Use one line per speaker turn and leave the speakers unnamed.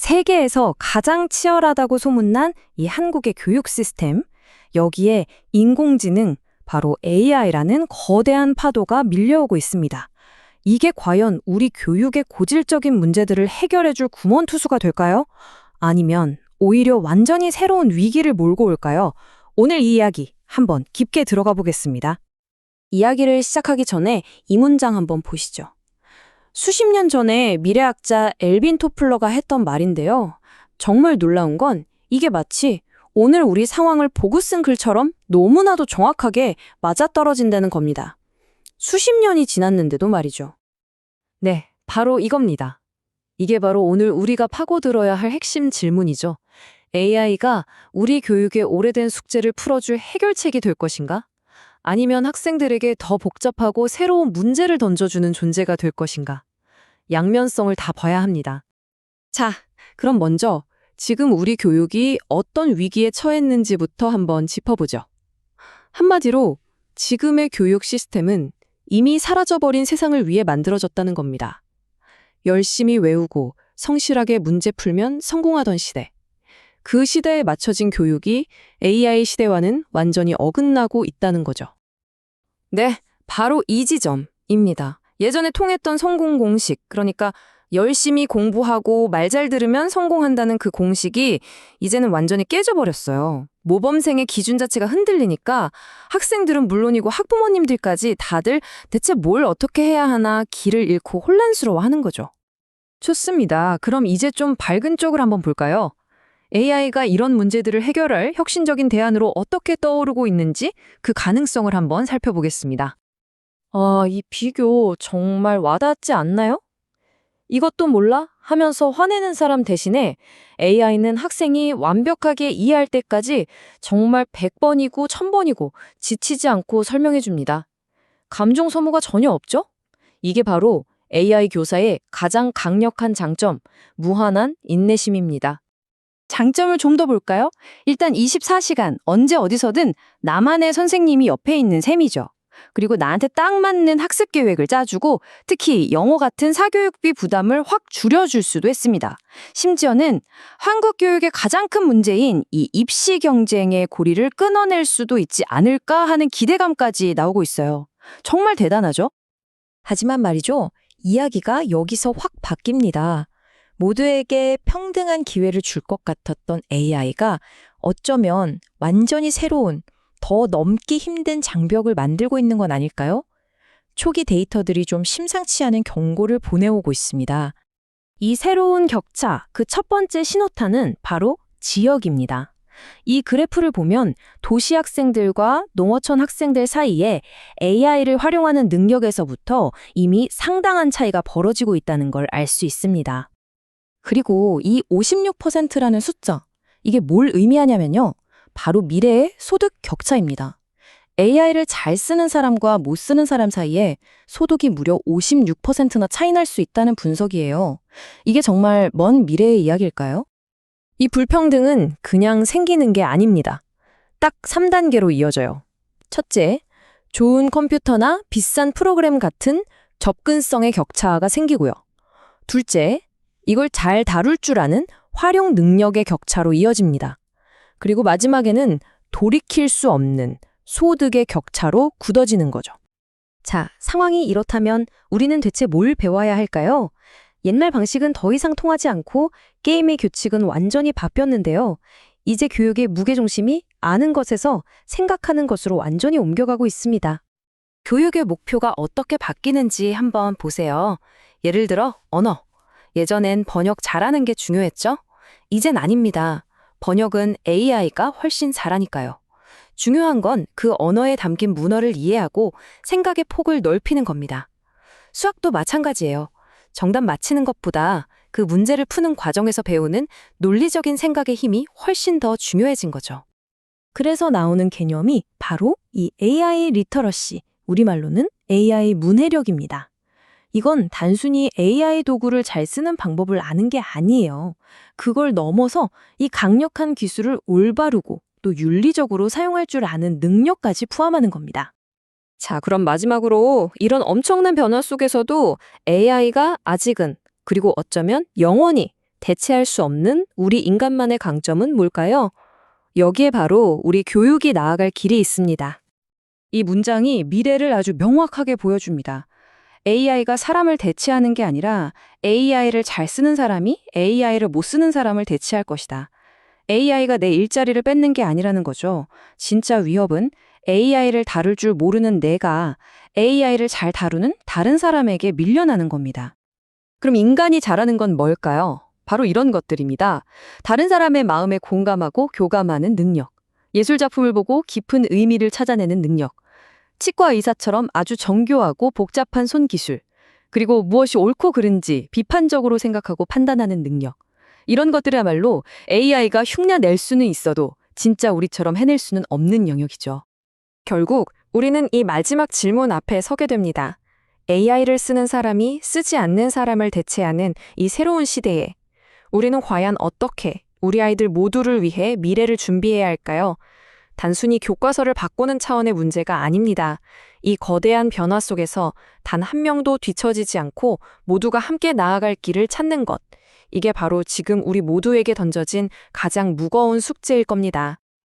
세계에서 가장 치열하다고 소문난 이 한국의 교육 시스템, 여기에 인공지능, 바로 AI라는 거대한 파도가 밀려오고 있습니다. 이게 과연 우리 교육의 고질적인 문제들을 해결해줄 구원투수가 될까요? 아니면 오히려 완전히 새로운 위기를 몰고 올까요? 오늘 이 이야기 한번 깊게 들어가 보겠습니다. 이야기를 시작하기 전에 이 문장 한번 보시죠. 수십 년 전에 미래학자 엘빈 토플러가 했던 말인데요. 정말 놀라운 건 이게 마치 오늘 우리 상황을 보고 쓴 글처럼 너무나도 정확하게 맞아떨어진다는 겁니다. 수십 년이 지났는데도 말이죠. 네, 바로 이겁니다. 이게 바로 오늘 우리가 파고들어야 할 핵심 질문이죠. AI가 우리 교육의 오래된 숙제를 풀어줄 해결책이 될 것인가? 아니면 학생들에게 더 복잡하고 새로운 문제를 던져주는 존재가 될 것인가? 양면성을 다 봐야 합니다. 자, 그럼 먼저 지금 우리 교육이 어떤 위기에 처했는지부터 한번 짚어보죠. 한마디로 지금의 교육 시스템은 이미 사라져버린 세상을 위해 만들어졌다는 겁니다. 열심히 외우고 성실하게 문제 풀면 성공하던 시대. 그 시대에 맞춰진 교육이 AI 시대와는 완전히 어긋나고 있다는 거죠. 네, 바로 이 지점입니다. 예전에 통했던 성공 공식, 그러니까 열심히 공부하고 말 잘 들으면 성공한다는 그 공식이 이제는 완전히 깨져버렸어요. 모범생의 기준 자체가 흔들리니까 학생들은 물론이고 학부모님들까지 다들 대체 뭘 어떻게 해야 하나 길을 잃고 혼란스러워하는 거죠. 좋습니다. 그럼 이제 좀 밝은 쪽을 한번 볼까요? AI가 이런 문제들을 해결할 혁신적인 대안으로 어떻게 떠오르고 있는지 그 가능성을 한번 살펴보겠습니다. 이 비교 정말 와닿지 않나요? 이것도 몰라? 하면서 화내는 사람 대신에 AI는 학생이 완벽하게 이해할 때까지 정말 100번이고 1000번이고 지치지 않고 설명해 줍니다. 감정 소모가 전혀 없죠? 이게 바로 AI 교사의 가장 강력한 장점, 무한한 인내심입니다. 장점을 좀 더 볼까요? 일단 24시간 언제 어디서든 나만의 선생님이 옆에 있는 셈이죠. 그리고 나한테 딱 맞는 학습 계획을 짜주고 특히 영어 같은 사교육비 부담을 확 줄여줄 수도 했습니다. 심지어는 한국 교육의 가장 큰 문제인 이 입시 경쟁의 고리를 끊어낼 수도 있지 않을까 하는 기대감까지 나오고 있어요. 정말 대단하죠? 하지만 말이죠. 이야기가 여기서 확 바뀝니다. 모두에게 평등한 기회를 줄 것 같았던 AI가 어쩌면 완전히 새로운, 더 넘기 힘든 장벽을 만들고 있는 건 아닐까요? 초기 데이터들이 좀 심상치 않은 경고를 보내오고 있습니다. 이 새로운 격차, 그 첫 번째 신호탄은 바로 지역입니다. 이 그래프를 보면 도시 학생들과 농어촌 학생들 사이에 AI를 활용하는 능력에서부터 이미 상당한 차이가 벌어지고 있다는 걸 알 수 있습니다. 그리고 이 56%라는 숫자, 이게 뭘 의미하냐면요. 바로 미래의 소득 격차입니다. AI를 잘 쓰는 사람과 못 쓰는 사람 사이에 소득이 무려 56%나 차이 날 수 있다는 분석이에요. 이게 정말 먼 미래의 이야기일까요? 이 불평등은 그냥 생기는 게 아닙니다. 딱 3단계로 이어져요. 첫째, 좋은 컴퓨터나 비싼 프로그램 같은 접근성의 격차가 생기고요. 둘째, 이걸 잘 다룰 줄 아는 활용 능력의 격차로 이어집니다. 그리고 마지막에는 돌이킬 수 없는 소득의 격차로 굳어지는 거죠. 자, 상황이 이렇다면 우리는 대체 뭘 배워야 할까요? 옛날 방식은 더 이상 통하지 않고 게임의 규칙은 완전히 바뀌었는데요. 이제 교육의 무게중심이 아는 것에서 생각하는 것으로 완전히 옮겨가고 있습니다. 교육의 목표가 어떻게 바뀌는지 한번 보세요. 예를 들어 언어. 예전엔 번역 잘하는 게 중요했죠? 이젠 아닙니다. 번역은 AI가 훨씬 잘하니까요. 중요한 건 그 언어에 담긴 문어를 이해하고 생각의 폭을 넓히는 겁니다. 수학도 마찬가지예요. 정답 맞히는 것보다 그 문제를 푸는 과정에서 배우는 논리적인 생각의 힘이 훨씬 더 중요해진 거죠. 그래서 나오는 개념이 바로 이 AI 리터러시, 우리말로는 AI 문해력입니다. 이건 단순히 AI 도구를 잘 쓰는 방법을 아는 게 아니에요. 그걸 넘어서 이 강력한 기술을 올바르고 또 윤리적으로 사용할 줄 아는 능력까지 포함하는 겁니다. 자, 그럼 마지막으로 이런 엄청난 변화 속에서도 AI가 아직은, 그리고 어쩌면 영원히 대체할 수 없는 우리 인간만의 강점은 뭘까요? 여기에 바로 우리 교육이 나아갈 길이 있습니다. 이 문장이 미래를 아주 명확하게 보여줍니다. AI가 사람을 대체하는 게 아니라 AI를 잘 쓰는 사람이 AI를 못 쓰는 사람을 대체할 것이다. AI가 내 일자리를 뺏는 게 아니라는 거죠. 진짜 위협은 AI를 다룰 줄 모르는 내가 AI를 잘 다루는 다른 사람에게 밀려나는 겁니다. 그럼 인간이 잘하는 건 뭘까요? 바로 이런 것들입니다. 다른 사람의 마음에 공감하고 교감하는 능력, 예술작품을 보고 깊은 의미를 찾아내는 능력, 치과 의사처럼 아주 정교하고 복잡한 손기술, 그리고 무엇이 옳고 그른지 비판적으로 생각하고 판단하는 능력. 이런 것들이야말로 AI가 흉내낼 수는 있어도 진짜 우리처럼 해낼 수는 없는 영역이죠. 결국 우리는 이 마지막 질문 앞에 서게 됩니다. AI를 쓰는 사람이 쓰지 않는 사람을 대체하는 이 새로운 시대에 우리는 과연 어떻게 우리 아이들 모두를 위해 미래를 준비해야 할까요? 단순히 교과서를 바꾸는 차원의 문제가 아닙니다. 이 거대한 변화 속에서 단 한 명도 뒤처지지 않고 모두가 함께 나아갈 길을 찾는 것. 이게 바로 지금 우리 모두에게 던져진 가장 무거운 숙제일 겁니다.